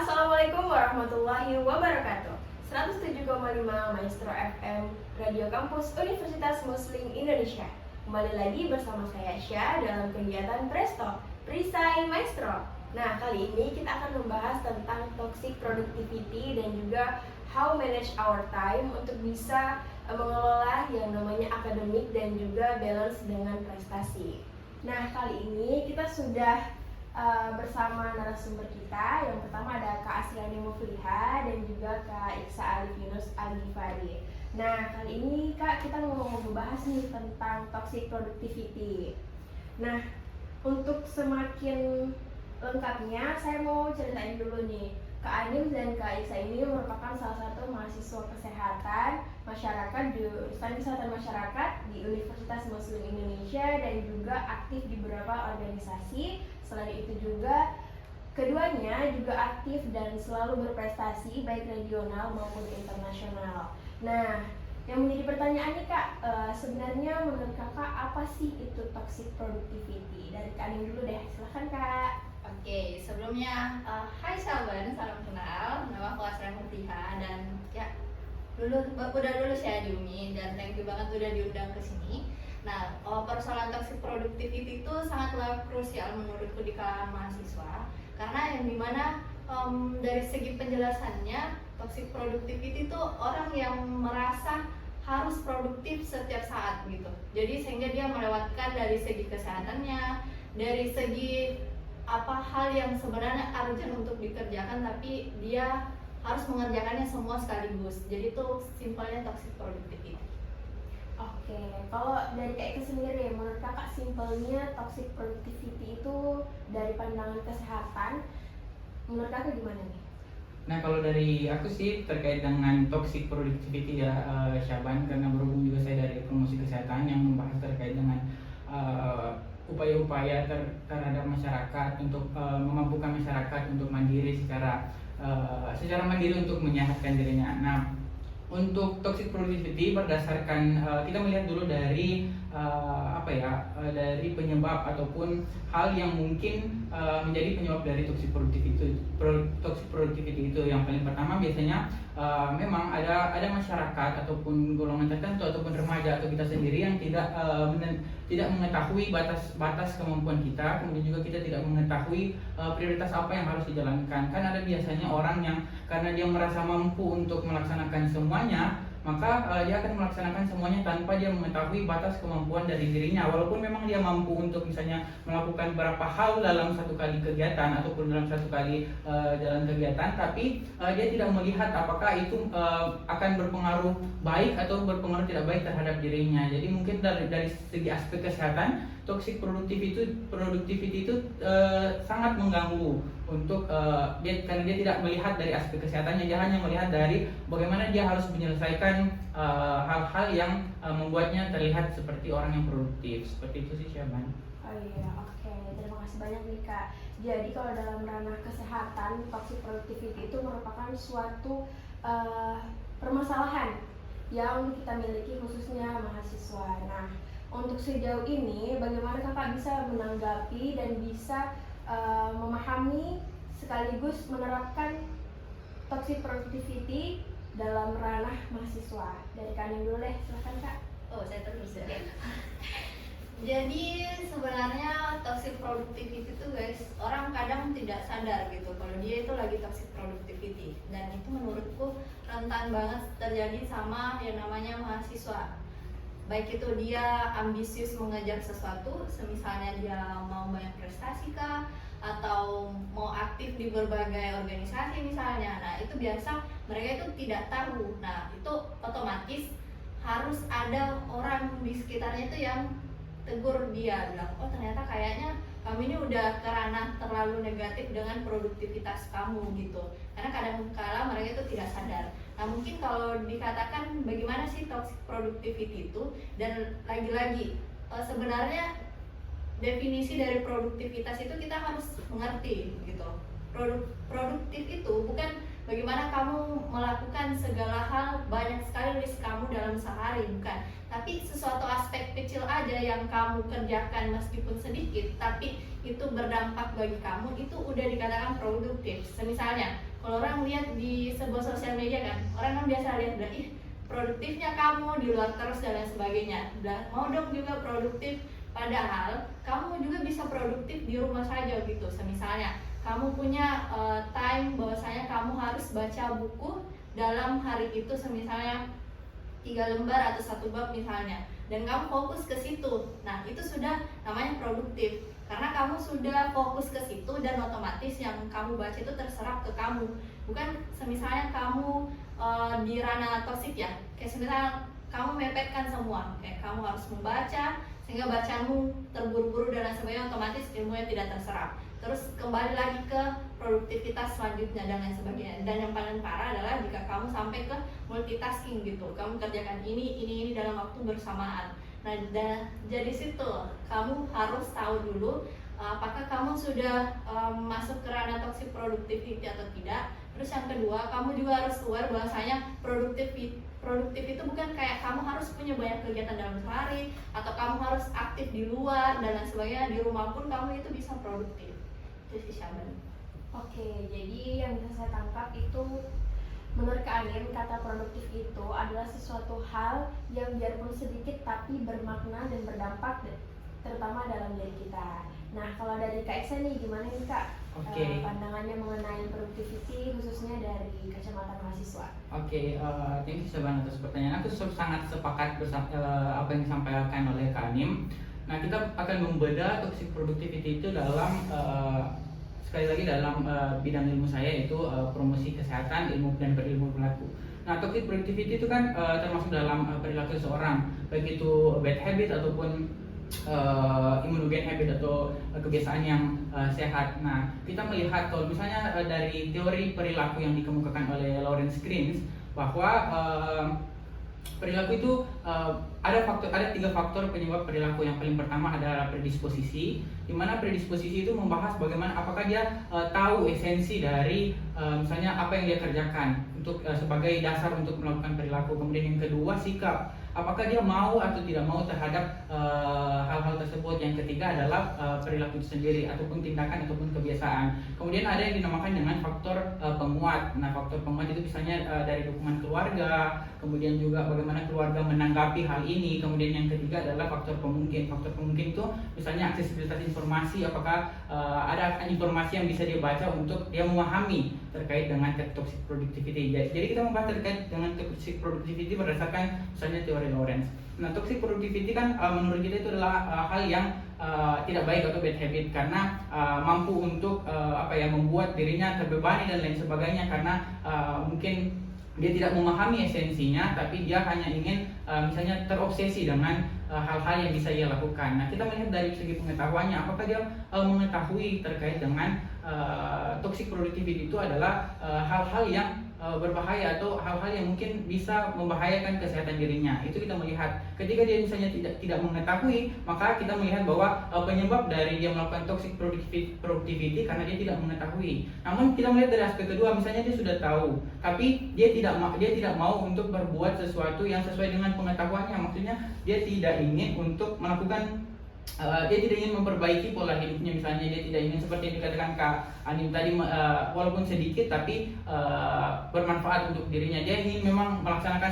Assalamualaikum warahmatullahi wabarakatuh. 107,5 Maestro FM, Radio Kampus Universitas Muslim Indonesia. Kembali lagi bersama saya Syah dalam kegiatan Presto, Perisai Maestro. Nah, kali ini kita akan membahas tentang toxic productivity dan juga how manage our time untuk bisa mengelola yang namanya akademik dan juga balance dengan prestasi. Nah, kali ini kita sudah bersama narasumber kita. Yang pertama ada Kak Asriani Mufliha dan juga Kak Iksa Alif Yunus Al-Ghifari. Nah, kali ini Kak kita mau membahas nih tentang toxic productivity. Nah, untuk semakin lengkapnya saya mau ceritain dulu nih. Kak Anim dan Kak Iksa ini merupakan salah satu mahasiswa kesehatan masyarakat jurusan kesehatan masyarakat di Universitas Muslim Indonesia dan juga aktif di beberapa organisasi. Selain itu juga keduanya juga aktif dan selalu berprestasi baik regional maupun internasional. Nah, yang menjadi pertanyaan nih Kak, sebenarnya menurut Kakak apa sih itu toxic productivity? Dari Kak Anim dulu deh, silahkan Kak. Oke, sebelumnya hai sahabat, salam kenal. Nama aku Asriani Mufliha dan ya udah lulus ya di UMI dan thank you banget udah diundang ke sini. Nah, persoalan toxic productivity itu sangatlah krusial menurutku di kalangan mahasiswa karena yang dimana dari segi penjelasannya toxic productivity itu orang yang merasa harus produktif setiap saat gitu. Jadi sehingga dia melewatkan dari segi kesehatannya, dari segi apa hal yang sebenarnya urgent untuk dikerjakan tapi dia harus mengerjakannya semua sekaligus. Jadi itu simpelnya toxic productivity. Oke, kalau dari Kak Ika sendiri, menurut Kakak simpelnya toxic productivity itu dari pandangan kesehatan, menurut Kakak gimana nih? Nah, kalau dari aku sih terkait dengan toxic productivity ya, Syaban, karena berhubung juga saya dari promosi kesehatan yang membahas terkait dengan upaya-upaya terhadap masyarakat untuk memampukan masyarakat untuk mandiri secara mandiri untuk menyehatkan dirinya. Nah, untuk toxic productivity berdasarkan kita melihat dulu dari dari penyebab ataupun hal yang mungkin menjadi penyebab dari toxic productivity itu. Yang paling pertama biasanya memang ada masyarakat ataupun golongan tertentu ataupun remaja atau kita sendiri yang tidak mengetahui batas kemampuan kita, kemudian juga kita tidak mengetahui prioritas apa yang harus dijalankan. Kan ada biasanya orang yang karena dia merasa mampu untuk melaksanakan semuanya, maka dia akan melaksanakan semuanya tanpa dia mengetahui batas kemampuan dari dirinya. Walaupun memang dia mampu untuk misalnya melakukan beberapa hal dalam satu kali kegiatan ataupun dalam satu kali jalan kegiatan, tapi dia tidak melihat apakah itu akan berpengaruh baik atau berpengaruh tidak baik terhadap dirinya. Jadi mungkin dari segi aspek kesehatan, toxic productivity itu sangat mengganggu untuk karena dia tidak melihat dari aspek kesehatannya, dia hanya melihat dari bagaimana dia harus menyelesaikan hal-hal yang membuatnya terlihat seperti orang yang produktif. Seperti itu sih, Syaban. Oh iya, oke. Terima kasih banyak nih Kak. Jadi kalau dalam ranah kesehatan, toxic productivity itu merupakan suatu permasalahan yang kita miliki khususnya mahasiswa. Nah, untuk sejauh ini bagaimana Kakak bisa menanggapi dan bisa memahami sekaligus menerapkan toxic productivity dalam ranah mahasiswa? Dari Kak dulu deh, silahkan Kak. Oh, saya terus ya. Jadi sebenarnya toxic productivity itu guys, orang kadang tidak sadar gitu kalau dia itu lagi toxic productivity, dan itu menurutku rentan banget terjadi sama yang namanya mahasiswa. Baik itu dia ambisius mengejar sesuatu, semisalnya dia mau banyak prestasi kah, atau mau aktif di berbagai organisasi misalnya. Nah, itu biasa mereka itu tidak tahu. Nah, itu otomatis harus ada orang di sekitarnya itu yang tegur dia, bilang, oh ternyata kayaknya kamu ini udah ke ranah terlalu negatif dengan produktivitas kamu gitu. Karena kadang-kala mereka itu tidak sadar. Nah, mungkin kalau dikatakan bagaimana sih toxic productivity itu, dan lagi-lagi sebenarnya definisi dari produktivitas itu kita harus mengerti gitu. Produktif itu bukan bagaimana kamu melakukan segala hal banyak sekali list kamu dalam sehari, bukan. Tapi sesuatu aspek kecil aja yang kamu kerjakan meskipun sedikit, tapi itu berdampak bagi kamu, itu udah dikatakan produktif. Misalnya Kalau orang lihat di sebuah sosial media kan, orang kan biasa lihat udah ih produktifnya kamu di luar terus dan lain sebagainya. Udah mau dong juga produktif, padahal kamu juga bisa produktif di rumah saja gitu. Misalnya kamu punya time bahwasanya kamu harus baca buku dalam hari itu, misalnya 3 lembar atau 1 bab misalnya, dan kamu fokus ke situ. Nah, itu sudah namanya produktif karena kamu sudah fokus ke situ dan otomatis yang kamu baca itu terserap ke kamu. Bukan misalnya kamu di ranah toksik ya, kayak misalnya kamu mepetkan semua, kayak kamu harus membaca sehingga bacaanmu terburu-buru dan lain sebagainya, otomatis ilmunya tidak terserap. Terus kembali lagi ke produktivitas selanjutnya dan lain sebagainya. Dan yang paling parah adalah jika kamu sampai ke multitasking gitu, kamu kerjakan ini dalam waktu bersamaan. Nah, jadi situ kamu harus tahu dulu apakah kamu sudah masuk ke ranah toxic productivity atau tidak. Terus yang kedua, kamu juga harus aware bahwasanya produktif itu bukan kayak kamu harus punya banyak kegiatan dalam sehari atau kamu harus aktif di luar dan lain sebagainya. Di rumah pun kamu itu bisa produktif. Itu sih Syaban. Oke, jadi yang bisa saya tangkap itu menurut Kak Anin, kata produktif itu adalah sesuatu hal yang biarpun sedikit tapi bermakna dan berdampak terutama dalam diri kita. Nah, kalau dari Kak Eksa nih gimana nih Kak? Oke. Pandangannya mengenai productivity khususnya dari kacamata mahasiswa. Oke, thank you Saban atas pertanyaan. Aku sangat sepakat apa yang disampaikan oleh Kak Anim. Nah, kita akan membedah toxic productivity itu dalam sekali lagi dalam bidang ilmu saya, yaitu promosi kesehatan, ilmu dan berilmu perilaku. Nah, toxic productivity itu kan termasuk dalam perilaku seseorang, baik itu bad habit ataupun immunogen habit atau kebiasaan yang sehat. Nah, kita melihat kalau misalnya dari teori perilaku yang dikemukakan oleh Lawrence Krins bahwa perilaku itu ada 3 faktor penyebab perilaku. Yang paling pertama adalah predisposisi, di mana predisposisi itu membahas bagaimana apakah dia tahu esensi dari misalnya apa yang dia kerjakan untuk sebagai dasar untuk melakukan perilaku. Kemudian yang kedua, sikap, apakah dia mau atau tidak mau terhadap hal-hal tersebut. Yang ketiga adalah perilaku itu sendiri ataupun tindakan ataupun kebiasaan. Kemudian ada yang dinamakan dengan faktor penguat. Nah, faktor penguat itu misalnya dari dukungan keluarga, kemudian juga bagaimana keluarga menanggapi hal ini. Kemudian yang ketiga adalah faktor pemungkin. Faktor pemungkin itu misalnya aksesibilitas informasi, apakah ada informasi yang bisa dia baca untuk dia memahami terkait dengan toxic productivity. Jadi kita membahas terkait dengan toxic productivity berdasarkan misalnya teori Lawrence. Nah, toxic productivity kan menurut kita itu adalah hal yang tidak baik atau bad habit karena mampu untuk membuat dirinya terbebani dan lain sebagainya karena mungkin dia tidak memahami esensinya, tapi dia hanya ingin misalnya terobsesi dengan hal-hal yang bisa ia lakukan. Nah, kita melihat dari segi pengetahuannya, apakah dia mengetahui terkait dengan toxic productivity itu adalah hal-hal yang berbahaya atau hal-hal yang mungkin bisa membahayakan kesehatan dirinya. Itu kita melihat. Ketika dia misalnya tidak mengetahui, maka kita melihat bahwa penyebab dari dia melakukan toxic productivity karena dia tidak mengetahui. Namun kita melihat dari aspek kedua, misalnya dia sudah tahu, tapi dia tidak mau untuk berbuat sesuatu yang sesuai dengan pengetahuannya. Maksudnya dia tidak ingin untuk melakukan dia tidak ingin memperbaiki pola hidupnya, misalnya dia tidak ingin seperti yang dikatakan Kak Anim tadi, walaupun sedikit tapi bermanfaat untuk dirinya. Dia ingin memang melaksanakan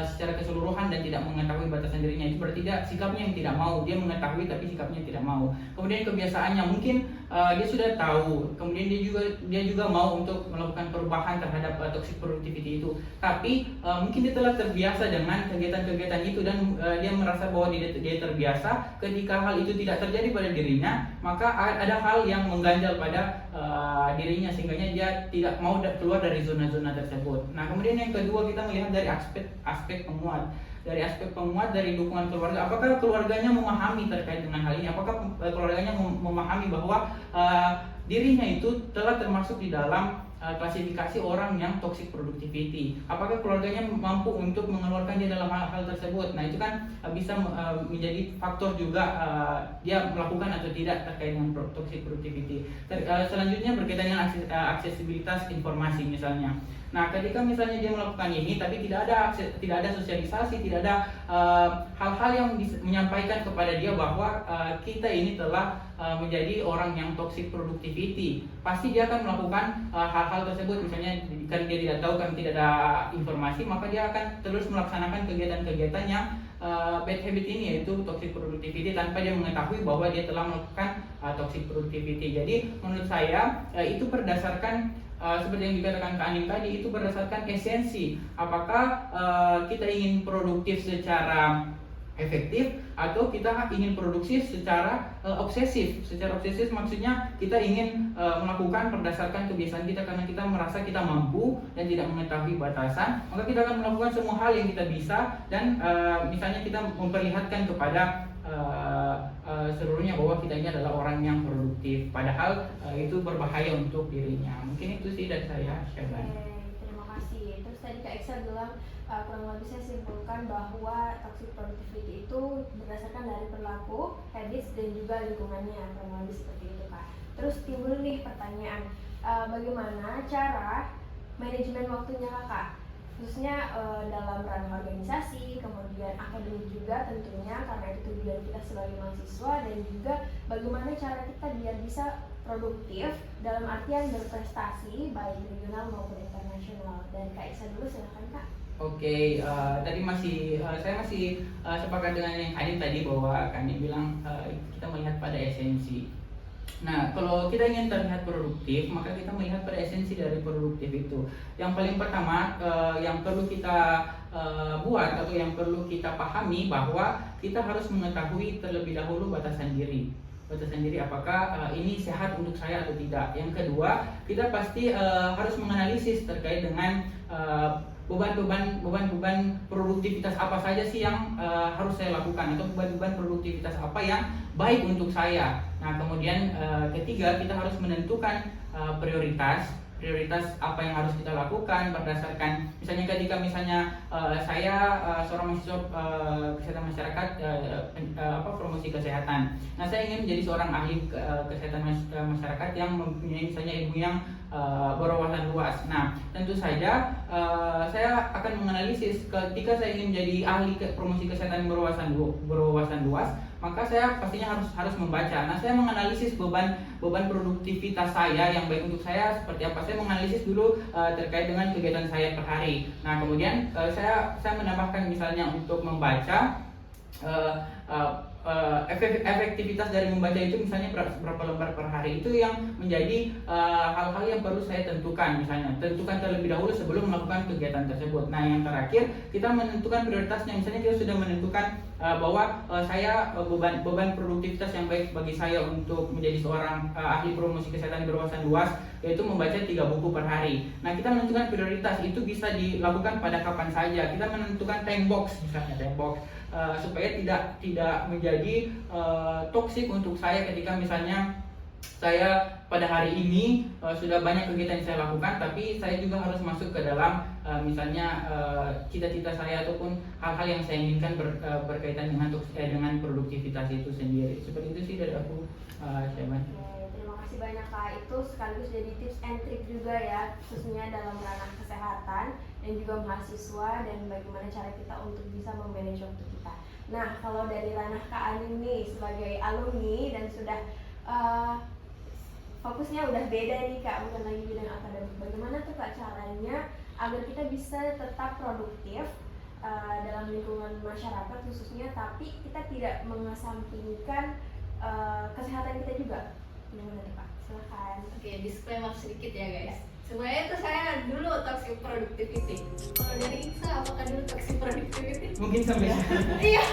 secara keseluruhan dan tidak mengetahui batasan dirinya. Itu berarti dia sikapnya yang tidak mau, dia mengetahui tapi sikapnya tidak mau. Kemudian kebiasaannya mungkin dia sudah tahu, kemudian dia juga mau untuk melakukan perubahan terhadap toxic productivity itu, tapi mungkin dia telah terbiasa dengan kegiatan-kegiatan itu dan dia merasa bahwa dia terbiasa. Ketika hal itu tidak terjadi pada dirinya, maka ada hal yang mengganjal pada dirinya sehingga dia tidak mau keluar dari zona-zona tersebut. Nah, kemudian yang kedua kita melihat dari aspek penguat. Dari aspek penguat dari dukungan keluarga, apakah keluarganya memahami terkait dengan hal ini? Apakah keluarganya memahami bahwa dirinya itu telah termasuk di dalam klasifikasi orang yang toxic productivity? Apakah keluarganya mampu untuk mengeluarkan dia dalam hal tersebut? Nah, itu kan bisa menjadi faktor juga dia melakukan atau tidak terkait dengan toxic productivity. Selanjutnya berkaitan dengan aksesibilitas informasi misalnya. Nah, ketika misalnya dia melakukan ini tapi tidak ada sosialisasi, tidak ada hal-hal yang menyampaikan kepada dia bahwa kita ini telah menjadi orang yang toxic productivity, pasti dia akan melakukan hal-hal tersebut. Misalnya kan dia tidak tahu, kan tidak ada informasi, maka dia akan terus melaksanakan kegiatan-kegiatan yang bad habit ini, yaitu toxic productivity, tanpa dia mengetahui bahwa dia telah melakukan toxic productivity. Jadi menurut saya itu berdasarkan seperti yang dikatakan Kak Anim tadi, itu berdasarkan esensi. Apakah kita ingin produktif secara efektif atau kita ingin produksi secara obsesif. Secara obsesif maksudnya kita ingin melakukan berdasarkan kebiasaan kita karena kita merasa kita mampu dan tidak mengetahui batasan, maka kita akan melakukan semua hal yang kita bisa dan misalnya kita memperlihatkan kepada seluruhnya bahwa kita ini adalah orang yang produktif, padahal itu berbahaya untuk dirinya. Mungkin itu sih dari saya, Syaban. Terima kasih. Terus tadi Kak Iksa bilang kurang lebih saya simpulkan bahwa toxic productivity itu berdasarkan dari perilaku, habits, dan juga lingkungannya, kurang lebih seperti itu Kak. Terus timbul nih pertanyaan, bagaimana cara manajemen waktunya Kakak? Khususnya dalam ranah organisasi, kemudian akademik juga tentunya, karena itu tujuan kita sebagai mahasiswa, dan juga bagaimana cara kita biar bisa produktif dalam artian berprestasi baik regional maupun internasional. Dari Kak Iksa dulu, silakan Kak. Oke, tadi saya masih sepakat dengan yang Kanin tadi, bahwa Kanin bilang kita melihat pada esensi. Nah, kalau kita ingin terlihat produktif, maka kita melihat pada esensi dari produktif itu. Yang paling pertama yang perlu kita buat atau yang perlu kita pahami, bahwa kita harus mengetahui terlebih dahulu batasan diri. Batasan diri, apakah ini sehat untuk saya atau tidak. Yang kedua, kita pasti harus menganalisis terkait dengan beban produktivitas apa saja sih yang harus saya lakukan, atau beban produktivitas apa yang baik untuk saya. Nah, kemudian ketiga, kita harus menentukan prioritas apa yang harus kita lakukan berdasarkan, misalnya ketika saya seorang mahasiswa kesehatan masyarakat, promosi kesehatan. Nah, saya ingin menjadi seorang ahli kesehatan masyarakat yang mempunyai misalnya ilmu yang berwawasan luas. Nah, tentu saja saya akan menganalisis ketika saya ingin menjadi ahli promosi kesehatan yang berwawasan luas, maka saya pastinya harus membaca. Nah, saya menganalisis beban produktivitas saya yang baik untuk saya seperti apa. Saya menganalisis dulu terkait dengan kegiatan saya per hari. Nah, kemudian saya menambahkan misalnya untuk membaca, efektivitas dari membaca itu misalnya berapa lembar per hari, itu yang menjadi hal-hal yang perlu saya tentukan. Misalnya tentukan terlebih dahulu sebelum melakukan kegiatan tersebut. Nah, yang terakhir, kita menentukan prioritasnya. Misalnya kita sudah menentukan bahwa saya beban produktivitas yang baik bagi saya untuk menjadi seorang ahli promosi kesehatan berwawasan luas, yaitu membaca 3 buku per hari. Nah, kita menentukan prioritas itu bisa dilakukan pada kapan saja. Kita menentukan time box, misalnya time box, supaya tidak menjadi toksik untuk saya ketika misalnya saya pada hari ini sudah banyak kegiatan yang saya lakukan, tapi saya juga harus masuk ke dalam misalnya cita-cita saya ataupun hal-hal yang saya inginkan berkaitan dengan produktivitas itu sendiri. Seperti itu sih dari aku, Syaban. Terima kasih banyak Kak. Itu sekaligus jadi tips and trick juga ya, khususnya dalam ranah kesehatan dan juga mahasiswa, dan bagaimana cara kita untuk bisa memanage waktu kita. Nah, kalau dari ranah Kak Anim nih sebagai alumni dan sudah fokusnya udah beda nih Kak, bukan lagi bidang akademik. Bagaimana tuh Kak caranya agar kita bisa tetap produktif dalam lingkungan masyarakat khususnya, tapi kita tidak mengesampingkan kesehatan kita juga? Gimana tuh Kak? Silahkan. Oke, disclaimer sedikit ya guys. Sebenarnya itu saya dulu toxic productivity. Kalau dari Iksa, apakah dulu toxic productivity? Mungkin sampai Iya.